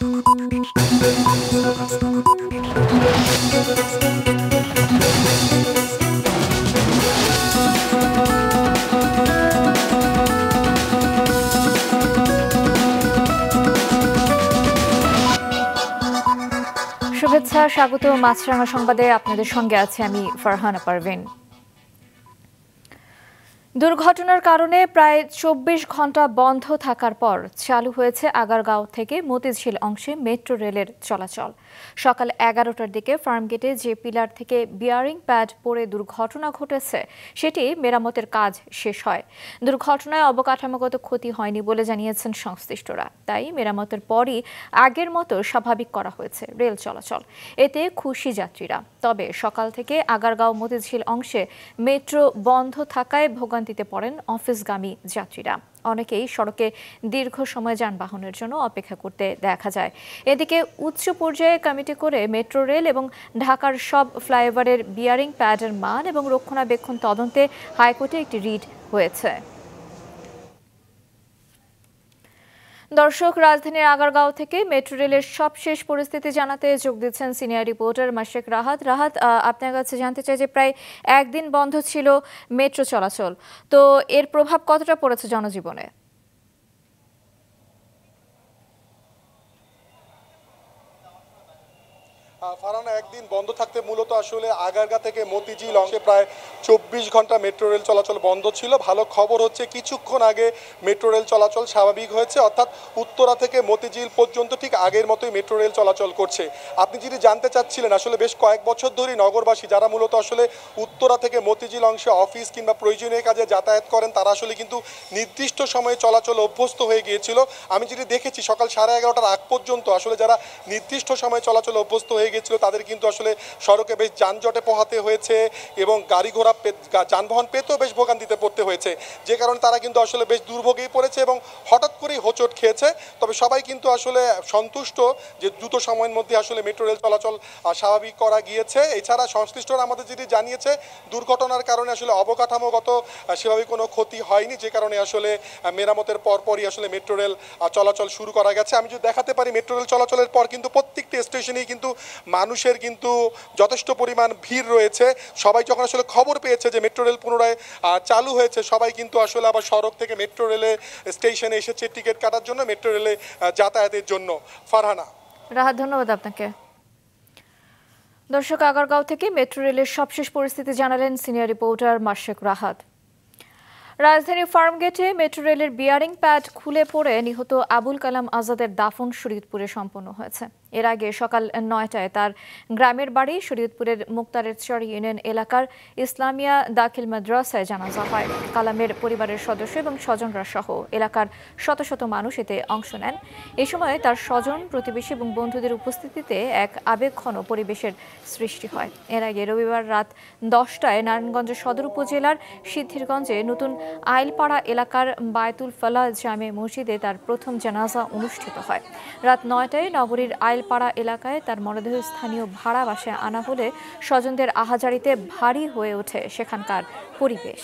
শুভেচ্ছা, স্বাগত মাছরাঙা সংবাদে। আপনাদের সঙ্গে আছে আমি ফারহানা পারভিন। দুর্ঘটনার কারণে প্রায় ২৪ ঘন্টা বন্ধ থাকার পর চালু হয়েছে আগারগাঁও থেকে মতিঝিল অংশে মেট্রো রেলের চলাচল। সকাল ১১টার দিকে ফার্মগেটে যে পিলার থেকে বিয়ারিং প্যাড পড়ে দুর্ঘটনা ঘটেছে সেটি মেরামতের কাজ শেষ হয়। দুর্ঘটনায় অবকাঠামোগত ক্ষতি হয়নি বলে জানিয়েছেন সংশ্লিষ্টরা। তাই মেরামতের পরই আগের মতো স্বাভাবিক করা হয়েছে রেল চলাচল। এতে খুশি যাত্রীরা। তবে সকাল থেকে আগারগাঁও মতিঝিল অংশে মেট্রো বন্ধ থাকায় ভোগান্তিতে পড়েন অফিসগামী যাত্রীরা। অনেকেই সড়কে দীর্ঘ সময় যানবাহনের জন্য অপেক্ষা করতে দেখা যায়। এদিকে উচ্চ পর্যায়ে কমিটি করে মেট্রো রেল এবং ঢাকার সব ফ্লাইওভারের বিয়ারিং প্যাডের মান এবং রক্ষণাবেক্ষণ তদন্তে হাইকোর্টে একটি রিট হয়েছে। দর্শক, রাজধানীর আগারগাঁও থেকে মেট্রো রেলের সবশেষ পরিস্থিতি জানাতে যোগ দিচ্ছেন সিনিয়র রিপোর্টার মাশরেক রাহাত। আপনার কাছে জানতে চাই যে প্রায় একদিন বন্ধ ছিল মেট্রো চলাচল, তো এর প্রভাব কতটা পড়েছে জনজীবনে? ফারহানা, একদিন বন্ধ থাকতে মূলত আসলে আগারগাঁ থেকে মতিঝিল অংশে প্রায় ২৪ ঘন্টা মেট্রো রেল চলাচল বন্ধ ছিল। ভালো খবর হচ্ছে কিছুক্ষণ আগে মেট্রো রেল চলাচল স্বাভাবিক হয়েছে, অর্থাৎ উত্তরা থেকে মতিঝিল পর্যন্ত ঠিক আগের মতোই মেট্রো রেল চলাচল করছে। আপনি যদি জানতে চাচ্ছিলেন, আসলে বেশ কয়েক বছর ধরেই নগরবাসী যারা মূলত আসলে উত্তরা থেকে মতিঝিল অংশে অফিস কিংবা প্রয়োজনীয় কাজে যাতায়াত করেন, তারা আসলে কিন্তু নির্দিষ্ট সময়ে চলাচল অভ্যস্ত হয়ে গিয়েছিল। আমি যেটি দেখেছি সকাল 11:30টার আগ পর্যন্ত আসলে যারা নির্দিষ্ট সময়ে চলাচল অভ্যস্ত হয়ে গিয়েছিল তাদের কিন্তু আসলে সড়কে বেশ যানজটে পোহাতে হয়েছে এবং গাড়ি ঘোড়া যানবাহন পেতেও বেশ ভোগান্তিতে পড়তে হয়েছে, যে কারণে তারা কিন্তু আসলে বেশ দুর্ভোগেই পড়েছে এবং হঠাৎ করেই হোঁচট খেয়েছে। তবে সবাই কিন্তু আসলে সন্তুষ্ট যে দ্রুত সময়ের মধ্যে আসলে মেট্রো রেল চলাচল স্বাভাবিক করা গিয়েছে। এছাড়া সংশ্লিষ্টরা আমাদের যেটি জানিয়েছে, দুর্ঘটনার কারণে আসলে অবকাঠামোগত সেভাবে কোনো ক্ষতি হয়নি, যে কারণে আসলে মেরামতের পরপরই আসলে মেট্রো রেল চলাচল শুরু করা গেছে। আমি যদি দেখাতে পারি, মেট্রো রেল চলাচলের পর কিন্তু প্রত্যেকটি স্টেশনেই কিন্তু মানুষের কিন্তু যথেষ্ট পরিমাণ ভিড় রয়েছে। সবাই যখন আসলে খবর পেয়েছে যে মেট্রো রেল পুনরায় চালু হয়েছে, সবাই কিন্তু আসলে আবার সড়ক থেকে মেট্রো রেলে স্টেশনে এসেছে টিকিট কাটার জন্য, মেট্রো রেলে যাতায়াতের জন্য। ফারহানা। রাহাত, ধন্যবাদ আপনাকে। দর্শক, আগারগাঁও থেকে মেট্রো রেলের সবশেষ পরিস্থিতি জানালেন সিনিয়র রিপোর্টার মাশরেক রাহাত। রাজধানীর ফার্মগেটে মেট্রো রেলের বিয়ারিং প্যাড খুলে পড়ে নিহত আবুল কালাম আজাদের দাফন শরীয়তপুরে সম্পন্ন হয়েছে। এর আগে সকাল ৯টায় তার গ্রামের বাড়ি শরীয়তপুরের মুক্তারের চর ইউনিয়ন এলাকার ইসলামিয়া দাখিল মাদ্রাসায় জানাজা হয়। কালামের পরিবারের সদস্য এবং স্বজনরা সহ এলাকার শত শত মানুষ এতে অংশ নেন। এ সময় তার স্বজন, প্রতিবেশী এবং বন্ধুদের উপস্থিতিতে এক আবেগঘন পরিবেশের সৃষ্টি হয়। এর আগে রবিবার রাত 10টায় নারায়ণগঞ্জ সদর উপজেলার সিদ্ধিরগঞ্জে নতুন আইলপাড়া এলাকার বায়তুল ফালাহ জামে মসজিদে তার প্রথম জানাজা অনুষ্ঠিত হয়। রাত ৯টায় নগরীর আইলপাড়া এলাকায় তার মরদেহ স্থানীয় ভাড়া বাসায় আনা হলে স্বজনদের আহাজারিতে ভারী হয়ে ওঠে সেখানকার পরিবেশ।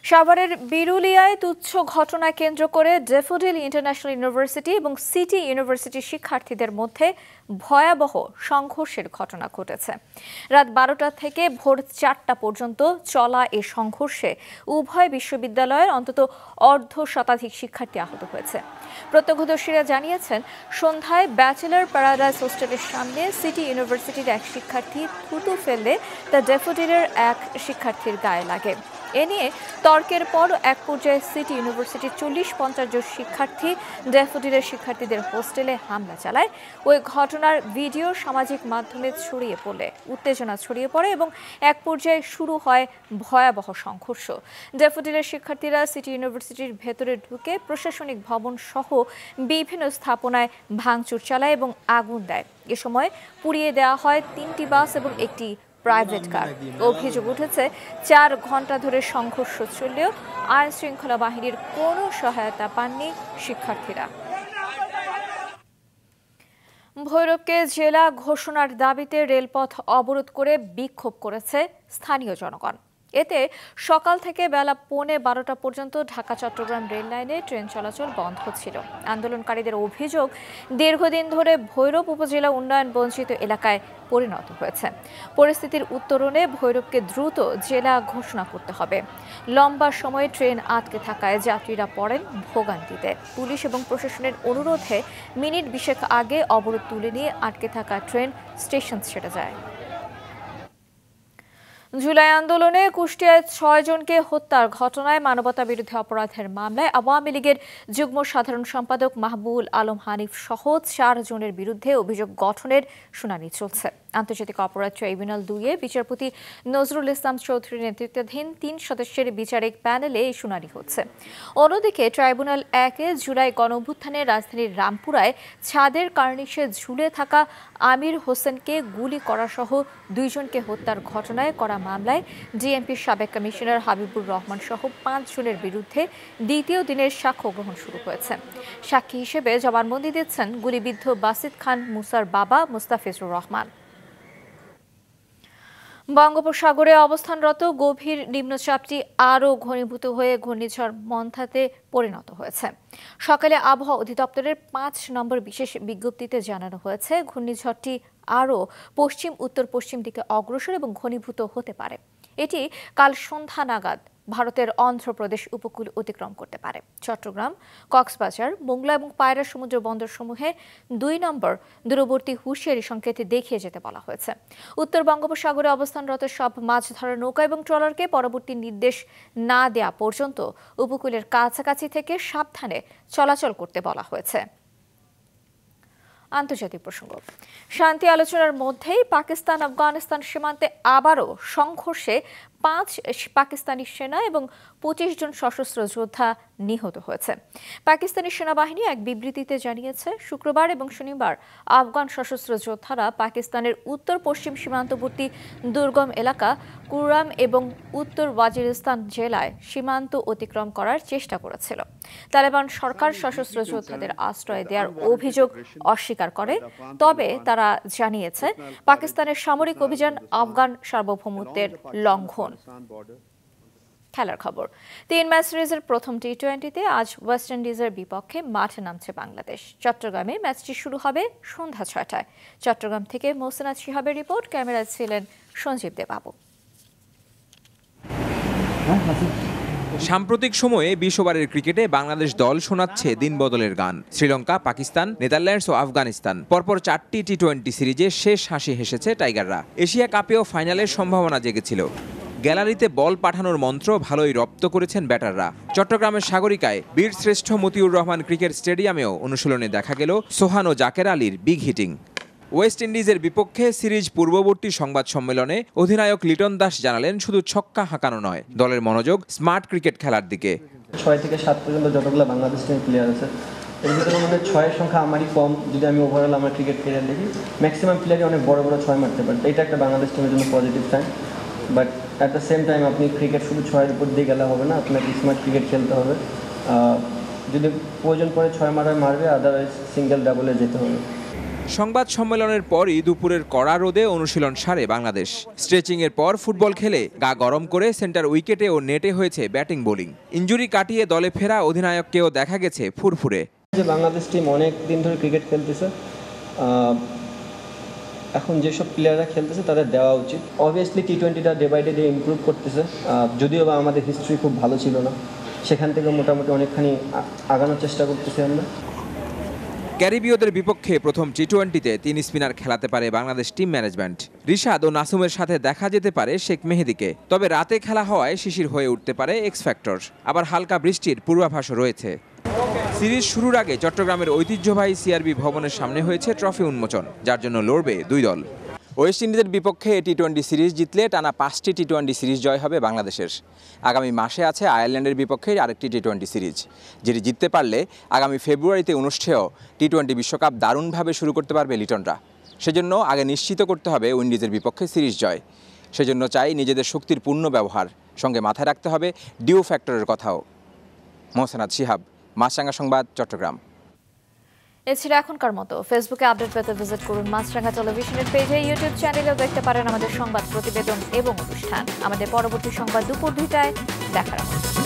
সাভারের বিরুলিয়ায় তুচ্ছ ঘটনা কেন্দ্র করে ড্যাফোডিল ইন্টারন্যাশনাল ইউনিভার্সিটি এবং সিটি ইউনিভার্সিটির শিক্ষার্থীদের মধ্যে ভয়াবহ সংঘর্ষের ঘটনা ঘটেছে। রাত 12টা থেকে ভোর 4টা পর্যন্ত চলা এ সংঘর্ষে উভয় বিশ্ববিদ্যালয়ের অন্তত অর্ধশতাধিক শিক্ষার্থী আহত হয়েছে। প্রত্যক্ষদর্শীরা জানিয়েছেন, সন্ধ্যায় ব্যাচেলর প্যারাডাইস হোস্টেলের সামনে সিটি ইউনিভার্সিটির এক শিক্ষার্থী থুতু ফেললে তা ড্যাফোডিলের এক শিক্ষার্থীর গায়ে লাগে। এ নিয়ে তর্কের পর এক পর্যায়ে সিটি ইউনিভার্সিটির 40-50 জন শিক্ষার্থী ড্যাফোডিলের শিক্ষার্থীদের হোস্টেলে হামলা চালায়। ওই ঘটনার ভিডিও সামাজিক মাধ্যমে উত্তেজনা ছড়িয়ে পড়ে এবং এক পর্যায়ে শুরু হয় ভয়াবহ সংঘর্ষ। ড্যাফোডিলের শিক্ষার্থীরা সিটি ইউনিভার্সিটির ভেতরে ঢুকে প্রশাসনিক ভবন সহ বিভিন্ন স্থাপনায় ভাঙচুর চালায় এবং আগুন দেয়। এ সময় পুড়িয়ে দেওয়া হয় 3টি বাস এবং একটি প্রাইভেট কার। অভিযোগ উঠেছে, 4 ঘন্টা ধরে সংঘর্ষ চললেও আইন শৃঙ্খলা বাহিনীর কোনো সহায়তা পাননি শিক্ষার্থীরা। ভৈরবকে জেলা ঘোষণার দাবিতে রেলপথ অবরোধ করে বিক্ষোভ করেছে স্থানীয় জনগণ। এতে সকাল থেকে বেলা 11:15 পর্যন্ত ঢাকা চট্টগ্রাম রেল লাইনে ট্রেন চলাচল বন্ধ ছিল। আন্দোলনকারীদের অভিযোগ, দীর্ঘদিন ধরে ভৈরব উপজেলা উন্নয়ন বঞ্চিত এলাকায় পরিণত হয়েছে। পরিস্থিতির উত্তরণে ভৈরবকে দ্রুত জেলা ঘোষণা করতে হবে। লম্বা সময়ে ট্রেন আটকে থাকায় যাত্রীরা পড়েন ভোগান্তিতে। পুলিশ এবং প্রশাসনের অনুরোধে মিনিট 20 আগে অবরোধ তুলে নিয়ে আটকে থাকা ট্রেন স্টেশন ছেড়ে যায়। জুলাই আন্দোলনে কুষ্টিয়ায় 6 জনকে হত্যার ঘটনায় মানবতা বিরোধী অপরাধের মামলায় আওয়ামী লীগের যুগ্ম সাধারণ সম্পাদক মাহবুবুল আলম হানিফ সহ 4 জনের বিরুদ্ধে অভিযোগ গঠনের শুনানি চলছে। আন্তর্জাতিক অপরাধ ট্রাইব্যুনাল 2-এ বিচারপতি নজরুল ইসলাম চৌধুরীর নেতৃত্বাধীন 3 সদস্যের বিচারিক প্যানেলে এই শুনানি হচ্ছে। অন্যদিকে ট্রাইব্যুনাল 1-এ জুলাই গণঅভ্যুত্থানে রাজধানীর রামপুরায় ছাদের কার্নিশে ঝুলে থাকা আমির হোসেনকে গুলি করা সহ 2 জনকে হত্যার ঘটনায় করা মামলায় ডিএমপির সাবেক কমিশনার হাবিবুর রহমান সহ 5 জনের বিরুদ্ধে দ্বিতীয় দিনের সাক্ষ্য গ্রহণ শুরু হয়েছে। সাক্ষী হিসেবে জবানবন্দি দিচ্ছেন গুলিবিদ্ধ বাসিত খান মুসার বাবা মুস্তাফিজুর রহমান। বঙ্গোপসাগরে অবস্থানরত গভীর নিম্নচাপটি আরও ঘনীভূত হয়ে ঘূর্ণিঝড় মন্থাতে পরিণত হয়েছে। সকালে আবহাওয়া অধিদপ্তরের 5 নম্বর বিশেষ বিজ্ঞপ্তিতে জানানো হয়েছে, ঘূর্ণিঝড়টি আরও পশ্চিম উত্তর পশ্চিম দিকে অগ্রসর এবং ঘনীভূত হতে পারে। এটি কাল সন্ধ্যা নাগাদ ভারতের অন্ধ্রপ্রদেশ উপকূল অতিক্রম করতে পারে। চট্টগ্রাম, কক্সবাজার, মোংলা এবং পায়রা সমুদ্র বন্দরসমূহে 2 নম্বর দূরবর্তী হুঁশিয়ারি সংকেত দেখিয়ে যেতে বলা হয়েছে। উত্তর বঙ্গোপসাগরে অবস্থানরত সব মাছ ধরার নৌকা এবং ট্রলারকে পরবর্তী নির্দেশ না দেয়া পর্যন্ত উপকূলের কাছাকাছি থেকে সাবধানে চলাচল করতে বলা হয়েছে। আন্তর্জাতিক প্রসঙ্গ, শান্তি আলোচনার মধ্যেই পাকিস্তান আফগানিস্তান সীমান্তে আবারও সংঘর্ষে 5 পাকিস্তানি সেনা এবং 25 জন সশস্ত্র যোদ্ধা নিহত হয়েছে। পাকিস্তানি সেনাবাহিনী এক বিবৃতিতে জানিয়েছে, শুক্রবার এবং শনিবার আফগান সশস্ত্র যোদ্ধারা পাকিস্তানের উত্তর পশ্চিম সীমান্তবর্তী দুর্গম এলাকা কুরাম এবং উত্তর ওয়াজিরিস্তান জেলায় সীমান্ত অতিক্রম করার চেষ্টা করেছিল। তালেবান সরকার সশস্ত্র যোদ্ধাদের আশ্রয় দেওয়ার অভিযোগ অস্বীকার করে, তবে তারা জানিয়েছে পাকিস্তানের সামরিক অভিযান আফগান সার্বভৌমত্বের লঙ্ঘন। খেলার খবর, 3 ম্যাচ সিরিজের প্রথম টি-20-তে আজ ওয়েস্ট ইন্ডিজের বিপক্ষে মাঠে নামছে বাংলাদেশ। চট্টগ্রামে ম্যাচটি শুরু হবে সন্ধ্যা 6টায়। চট্টগ্রাম থেকে মোহসেনাত শিহাবের রিপোর্ট, ক্যামেরায় ছিলেন সঞ্জীব দেবাবু। সাম্প্রতিক সময়ে 20 ওভারের ক্রিকেটে বাংলাদেশ দল শোনাচ্ছে দিনবদলের গান। শ্রীলঙ্কা, পাকিস্তান, নেদারল্যান্ডস ও আফগানিস্তান পরপর 4টি টি-20 সিরিজে শেষ হাসি হেসেছে টাইগাররা। এশিয়া কাপেও ফাইনালের সম্ভাবনা জেগেছিল। গ্যালারিতে বল পাঠানোর মন্ত্র ভালোই রপ্ত করেছেন ব্যাটাররা। চট্টগ্রামের সাগরিকায় বীরশ্রেষ্ঠ মতিউর রহমান ক্রিকেট স্টেডিয়ামেও অনুশীলনে দেখা গেল সোহান ও জাকের আলীর বিগ হিটিং। ওয়েস্ট ইন্ডিজের বিপক্ষে সিরিজ পূর্ববর্তী সংবাদ সম্মেলনে অধিনায়ক লিটন দাস জানালেন, শুধু ছক্কা হাঁকানো নয়, দলের মনোযোগ স্মার্ট ক্রিকেট খেলার দিকে। 6 থেকে 7 পর্যন্ত যতগুলো বাংলাদেশ টিমের প্লেয়ার আছে, এর ভিতরে মধ্যে 6-এর সংখ্যা আমারই কম। যদি আমি ওভারঅল আমার ক্রিকেট ক্যারিয়ার দেখি, ম্যাক্সিমাম প্লেয়ারই অনেক বড় বড় 6 মারতে পারে। এটা একটা বাংলাদেশ টিমের জন্য positive sign. But at the same time আপনি ক্রিকেট শুধু 6-এর উপর দিয়ে গেলে হবে না, আপনাকে স্মার্ট ক্রিকেট খেলতে হবে। যদি প্রয়োজন পড়ে 6 মারবে, আদারওয়াইজ সিঙ্গেল ডাবলে যেতে হবে। সংবাদ সম্মেলনের পরই দুপুরের কড়া রোদে অনুশীলন সারে বাংলাদেশ। স্ট্রেচিংয়ের পর ফুটবল খেলে গা গরম করে সেন্টার উইকেটে ও নেটে হয়েছে ব্যাটিং বোলিং। ইনজুরি কাটিয়ে দলে ফেরা অধিনায়ককেও দেখা গেছে ফুরফুরে। যে বাংলাদেশ টিম অনেক দিন ধরে ক্রিকেট খেলতেছে, এখন যেসব প্লেয়াররা খেলতেছে তাদের দেওয়া উচিত। অবভিয়াসলি টি-20টা ডে বাই ডে ইমপ্রুভ করতেছে, যদিও বা আমাদের হিস্ট্রি খুব ভালো ছিল না, সেখান থেকে মোটামুটি অনেকখানি আগানোর চেষ্টা করতেছি আমরা। ক্যারিবীয়দের বিপক্ষে প্রথম টি-20-তে 3 স্পিনার খেলাতে পারে বাংলাদেশ টিম ম্যানেজমেন্ট। রিশাদ ও নাসুমের সাথে দেখা যেতে পারে শেখ মেহেদীকে। তবে রাতে খেলা হওয়ায় শিশির হয়ে উঠতে পারে এক্স ফ্যাক্টর। আবার হালকা বৃষ্টির পূর্বাভাসও রয়েছে। সিরিজ শুরুর আগে চট্টগ্রামের ঐতিহ্যবাহী সিআরবি ভবনের সামনে হয়েছে ট্রফি উন্মোচন, যার জন্য লড়বে 2 দল। ওয়েস্ট ইন্ডিজের বিপক্ষে টি-20 সিরিজ জিতলে টানা 5টি টি-20 সিরিজ জয় হবে বাংলাদেশের। আগামী মাসে আছে আয়ারল্যান্ডের বিপক্ষে আরেকটি টি-20 সিরিজ, যেটি জিততে পারলে আগামী ফেব্রুয়ারিতে অনুষ্ঠেয় টি-20 বিশ্বকাপ দারুণভাবে শুরু করতে পারবে লিটনরা। সেজন্য আগে নিশ্চিত করতে হবে উইন্ডিজের বিপক্ষে সিরিজ জয়। সেজন্য চাই নিজেদের শক্তির পূর্ণ ব্যবহার, সঙ্গে মাথায় রাখতে হবে ডিউ ফ্যাক্টরের কথাও। মোহসেনাত শিহাব, মাছরাঙা সংবাদ, চট্টগ্রাম। এ ছিল এখনকার মতো। ফেসবুকে আপডেট পেতে ভিজিট করুন মাছরাঙা টেলিভিশনের পেজে, ইউটিউব চ্যানেলেও দেখতে পারেন আমাদের সংবাদ প্রতিবেদন এবং অনুষ্ঠান। আমাদের পরবর্তী সংবাদ দুপুর 2টায় দেখার আমন্ত্রণ।